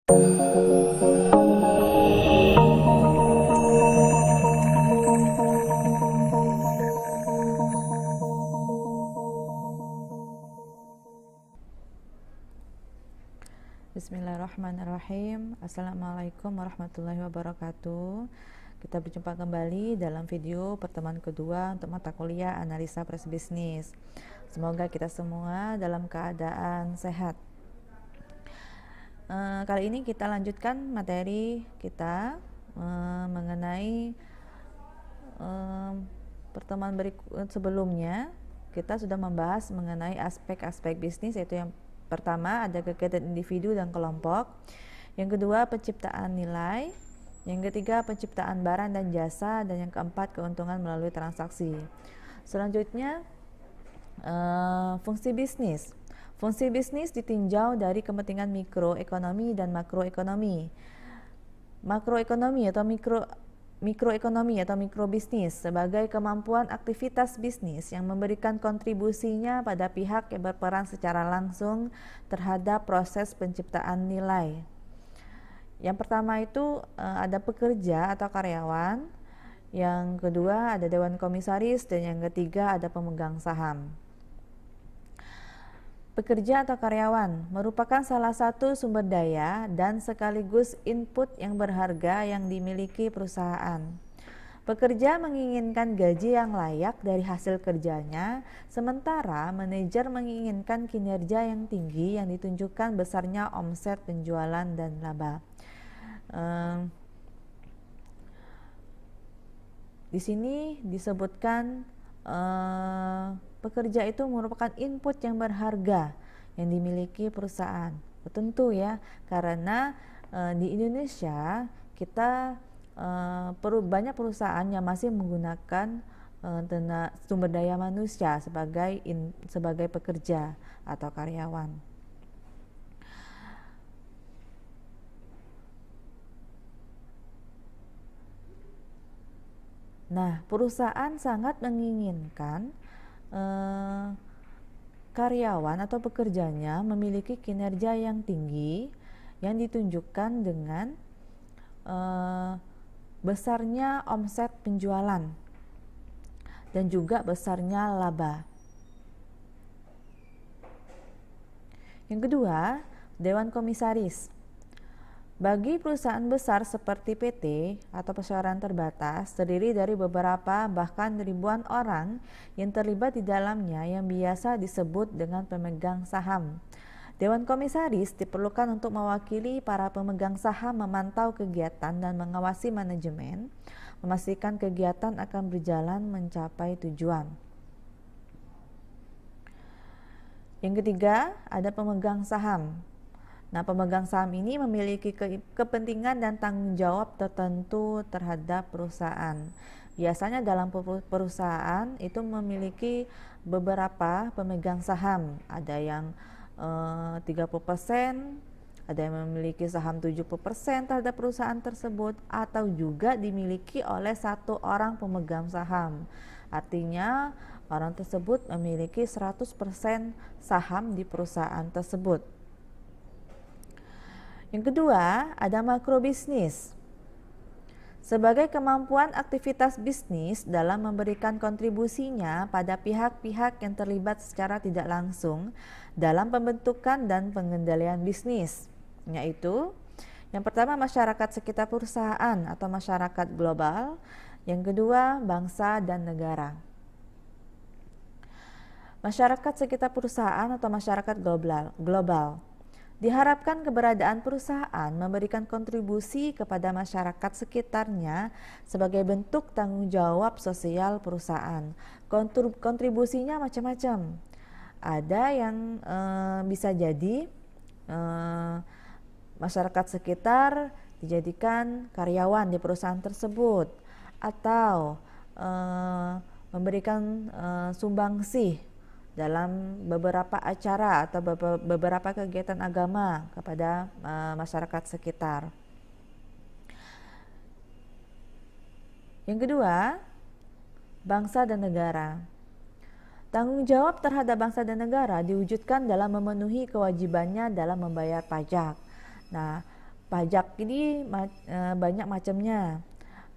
Bismillahirrahmanirrahim. Assalamualaikum warahmatullahi wabarakatuh. Kita berjumpa kembali dalam video pertemuan kedua untuk mata kuliah analisa press bisnis. Semoga kita semua dalam keadaan sehat. Kali ini kita lanjutkan materi kita mengenai pertemuan sebelumnya. Kita sudah membahas mengenai aspek-aspek bisnis, yaitu yang pertama ada kegiatan individu dan kelompok, yang kedua penciptaan nilai, yang ketiga penciptaan barang dan jasa, dan yang keempat keuntungan melalui transaksi. Selanjutnya fungsi bisnis. Fungsi bisnis ditinjau dari kepentingan mikroekonomi dan makroekonomi. Makroekonomi atau mikroekonomi atau mikrobisnis sebagai kemampuan aktivitas bisnis yang memberikan kontribusinya pada pihak yang berperan secara langsung terhadap proses penciptaan nilai. Yang pertama itu ada pekerja atau karyawan, yang kedua ada dewan komisaris, dan yang ketiga ada pemegang saham. Pekerja atau karyawan merupakan salah satu sumber daya dan sekaligus input yang berharga yang dimiliki perusahaan. Pekerja menginginkan gaji yang layak dari hasil kerjanya, sementara manajer menginginkan kinerja yang tinggi yang ditunjukkan besarnya omset, penjualan, dan laba. Di sini disebutkan pekerja itu merupakan input yang berharga yang dimiliki perusahaan. Tentu ya, karena di Indonesia kita banyak perusahaan yang masih menggunakan sumber daya manusia sebagai pekerja atau karyawan. Nah, perusahaan sangat menginginkan karyawan atau pekerjanya memiliki kinerja yang tinggi yang ditunjukkan dengan besarnya omset penjualan dan juga besarnya laba. Yang kedua, dewan komisaris. Bagi perusahaan besar seperti PT atau perseroan terbatas, terdiri dari beberapa bahkan ribuan orang yang terlibat di dalamnya yang biasa disebut dengan pemegang saham. Dewan komisaris diperlukan untuk mewakili para pemegang saham memantau kegiatan dan mengawasi manajemen, memastikan kegiatan akan berjalan mencapai tujuan. Yang ketiga, ada pemegang saham. Nah, pemegang saham ini memiliki kepentingan dan tanggung jawab tertentu terhadap perusahaan. Biasanya dalam perusahaan itu memiliki beberapa pemegang saham. Ada yang 30%, ada yang memiliki saham 70% terhadap perusahaan tersebut, atau juga dimiliki oleh satu orang pemegang saham. Artinya orang tersebut memiliki 100% saham di perusahaan tersebut. Yang kedua, ada makrobisnis. Sebagai kemampuan aktivitas bisnis dalam memberikan kontribusinya pada pihak-pihak yang terlibat secara tidak langsung dalam pembentukan dan pengendalian bisnis, yaitu yang pertama masyarakat sekitar perusahaan atau masyarakat global, yang kedua bangsa dan negara. Masyarakat sekitar perusahaan atau masyarakat global. Diharapkan keberadaan perusahaan memberikan kontribusi kepada masyarakat sekitarnya sebagai bentuk tanggung jawab sosial perusahaan. Kontribusinya macam-macam. Ada yang bisa jadi masyarakat sekitar dijadikan karyawan di perusahaan tersebut, atau memberikan sumbangsih dalam beberapa acara atau beberapa kegiatan agama kepada masyarakat sekitar. Yang kedua, bangsa dan negara. Tanggung jawab terhadap bangsa dan negara diwujudkan dalam memenuhi kewajibannya dalam membayar pajak. Nah, Pajak ini banyak macamnya.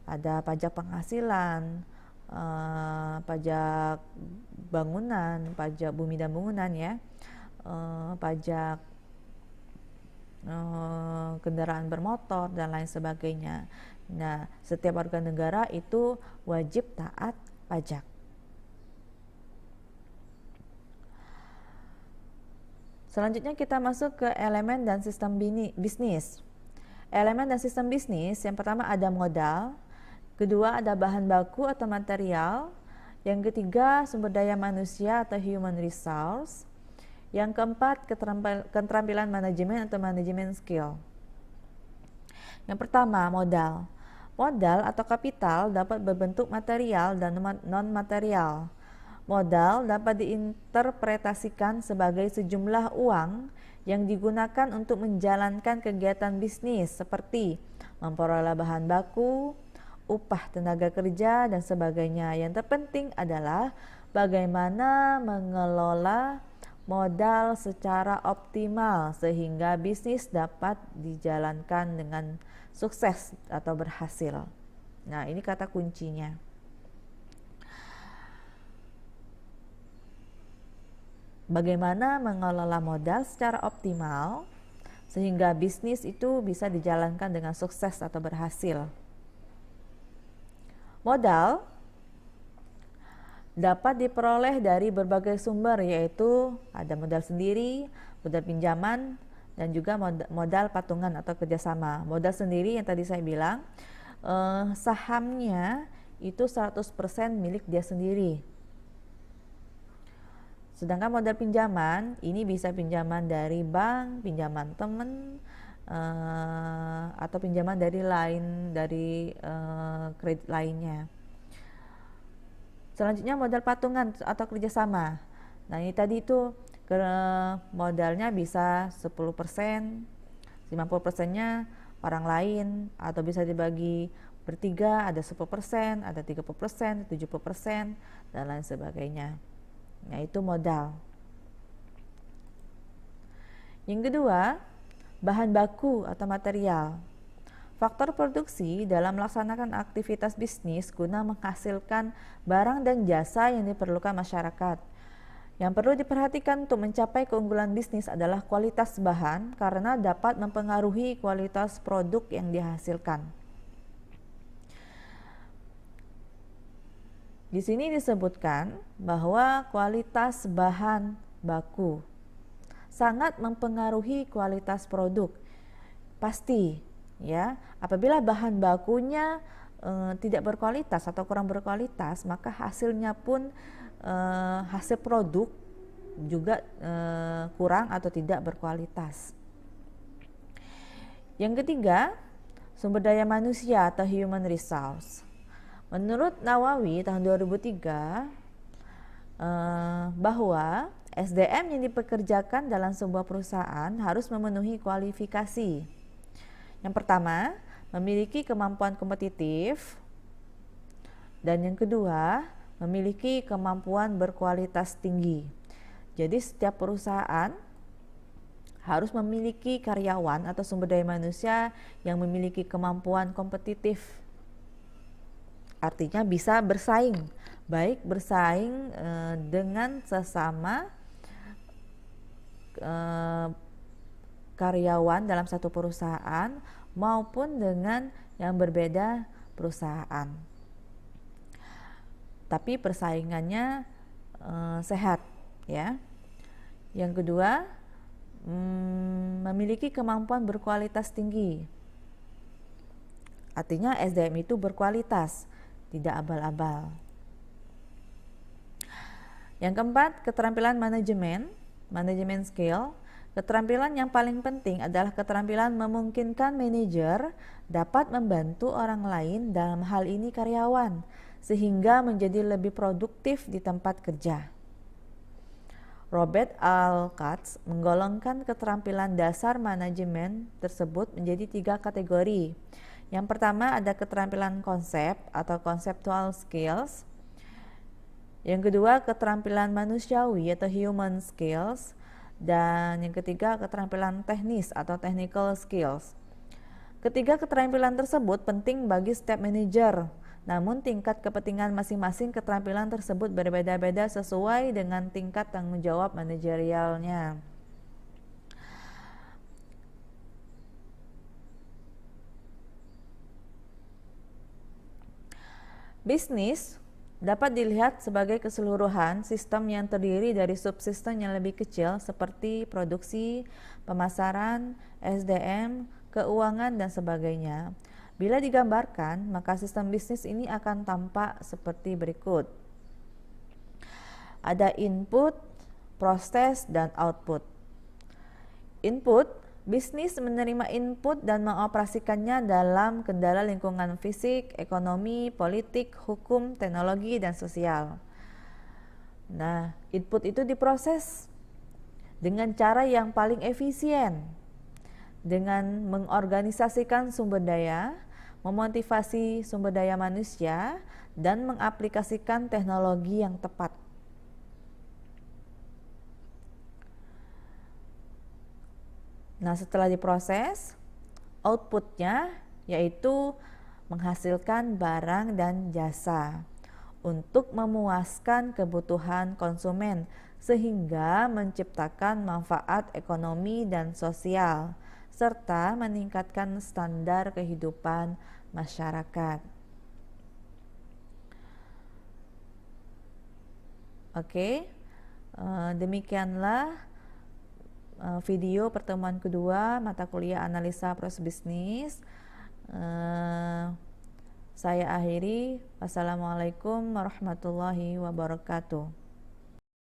Ada pajak penghasilan, pajak bangunan, pajak bumi dan bangunan ya, pajak kendaraan bermotor dan lain sebagainya. Nah, setiap warga negara itu wajib taat pajak. Selanjutnya kita masuk ke elemen dan sistem bisnis. Elemen dan sistem bisnis, yang pertama ada modal, kedua ada bahan baku atau material, yang ketiga sumber daya manusia atau human resource, yang keempat keterampilan manajemen atau manajemen skill. Yang pertama modal. Modal atau kapital dapat berbentuk material dan non-material. Modal dapat diinterpretasikan sebagai sejumlah uang yang digunakan untuk menjalankan kegiatan bisnis seperti memperoleh bahan baku, upah tenaga kerja, dan sebagainya. Yang terpenting adalah bagaimana mengelola modal secara optimal sehingga bisnis dapat dijalankan dengan sukses atau berhasil. Nah, ini kata kuncinya. Bagaimana mengelola modal secara optimal sehingga bisnis itu bisa dijalankan dengan sukses atau berhasil. Modal dapat diperoleh dari berbagai sumber, yaitu ada modal sendiri, modal pinjaman, dan juga modal patungan atau kerjasama. Modal sendiri yang tadi saya bilang, sahamnya itu 100% milik dia sendiri. Sedangkan modal pinjaman, ini bisa pinjaman dari bank, pinjaman teman, atau pinjaman dari kredit lainnya. Selanjutnya modal patungan atau kerjasama. Nah, ini tadi itu modalnya bisa 10%, 50%-nya orang lain, atau bisa dibagi bertiga, ada 10%, ada 30%, 70%, dan lain sebagainya. Nah, itu modal. Yang kedua, bahan baku atau material. Faktor produksi dalam melaksanakan aktivitas bisnis guna menghasilkan barang dan jasa yang diperlukan masyarakat. Yang perlu diperhatikan untuk mencapai keunggulan bisnis adalah kualitas bahan karena dapat mempengaruhi kualitas produk yang dihasilkan. Di sini disebutkan bahwa kualitas bahan baku sangat mempengaruhi kualitas produk. Pasti, ya. Apabila bahan bakunya tidak berkualitas atau kurang berkualitas, maka hasilnya pun hasil produk juga kurang atau tidak berkualitas. Yang ketiga, sumber daya manusia atau human resource. Menurut Nawawi tahun 2003 bahwa SDM yang dipekerjakan dalam sebuah perusahaan harus memenuhi kualifikasi. Yang pertama, memiliki kemampuan kompetitif, dan yang kedua, memiliki kemampuan berkualitas tinggi. Jadi setiap perusahaan harus memiliki karyawan atau sumber daya manusia yang memiliki kemampuan kompetitif. Artinya bisa bersaing, baik bersaing dengan sesama karyawan dalam satu perusahaan maupun dengan yang berbeda perusahaan. Tapi persaingannya sehat, ya. Yang kedua, memiliki kemampuan berkualitas tinggi. Artinya SDM itu berkualitas, tidak abal-abal. Yang keempat, keterampilan manajemen skill. Keterampilan yang paling penting adalah keterampilan memungkinkan manajer dapat membantu orang lain, dalam hal ini karyawan, sehingga menjadi lebih produktif di tempat kerja. Robert Alcatz menggolongkan keterampilan dasar manajemen tersebut menjadi 3 kategori. Yang pertama ada keterampilan konsep atau conceptual skills. Yang kedua keterampilan manusiawi atau human skills. Dan yang ketiga keterampilan teknis atau technical skills. Ketiga, keterampilan tersebut penting bagi setiap manajer. Namun tingkat kepentingan masing-masing keterampilan tersebut berbeda-beda sesuai dengan tingkat tanggung jawab manajerialnya. Bisnis dapat dilihat sebagai keseluruhan sistem yang terdiri dari subsistem yang lebih kecil seperti produksi, pemasaran, SDM, keuangan, dan sebagainya. Bila digambarkan, maka sistem bisnis ini akan tampak seperti berikut. Ada input, proses, dan output. Input, bisnis menerima input dan mengoperasikannya dalam kendala lingkungan fisik, ekonomi, politik, hukum, teknologi, dan sosial. Nah, input itu diproses dengan cara yang paling efisien, dengan mengorganisasikan sumber daya, memotivasi sumber daya manusia, dan mengaplikasikan teknologi yang tepat. Nah, setelah diproses, outputnya yaitu menghasilkan barang dan jasa untuk memuaskan kebutuhan konsumen sehingga menciptakan manfaat ekonomi dan sosial serta meningkatkan standar kehidupan masyarakat. Oke, demikianlah video pertemuan kedua mata kuliah analisa proses bisnis. Saya akhiri. Wassalamualaikum warahmatullahi wabarakatuh.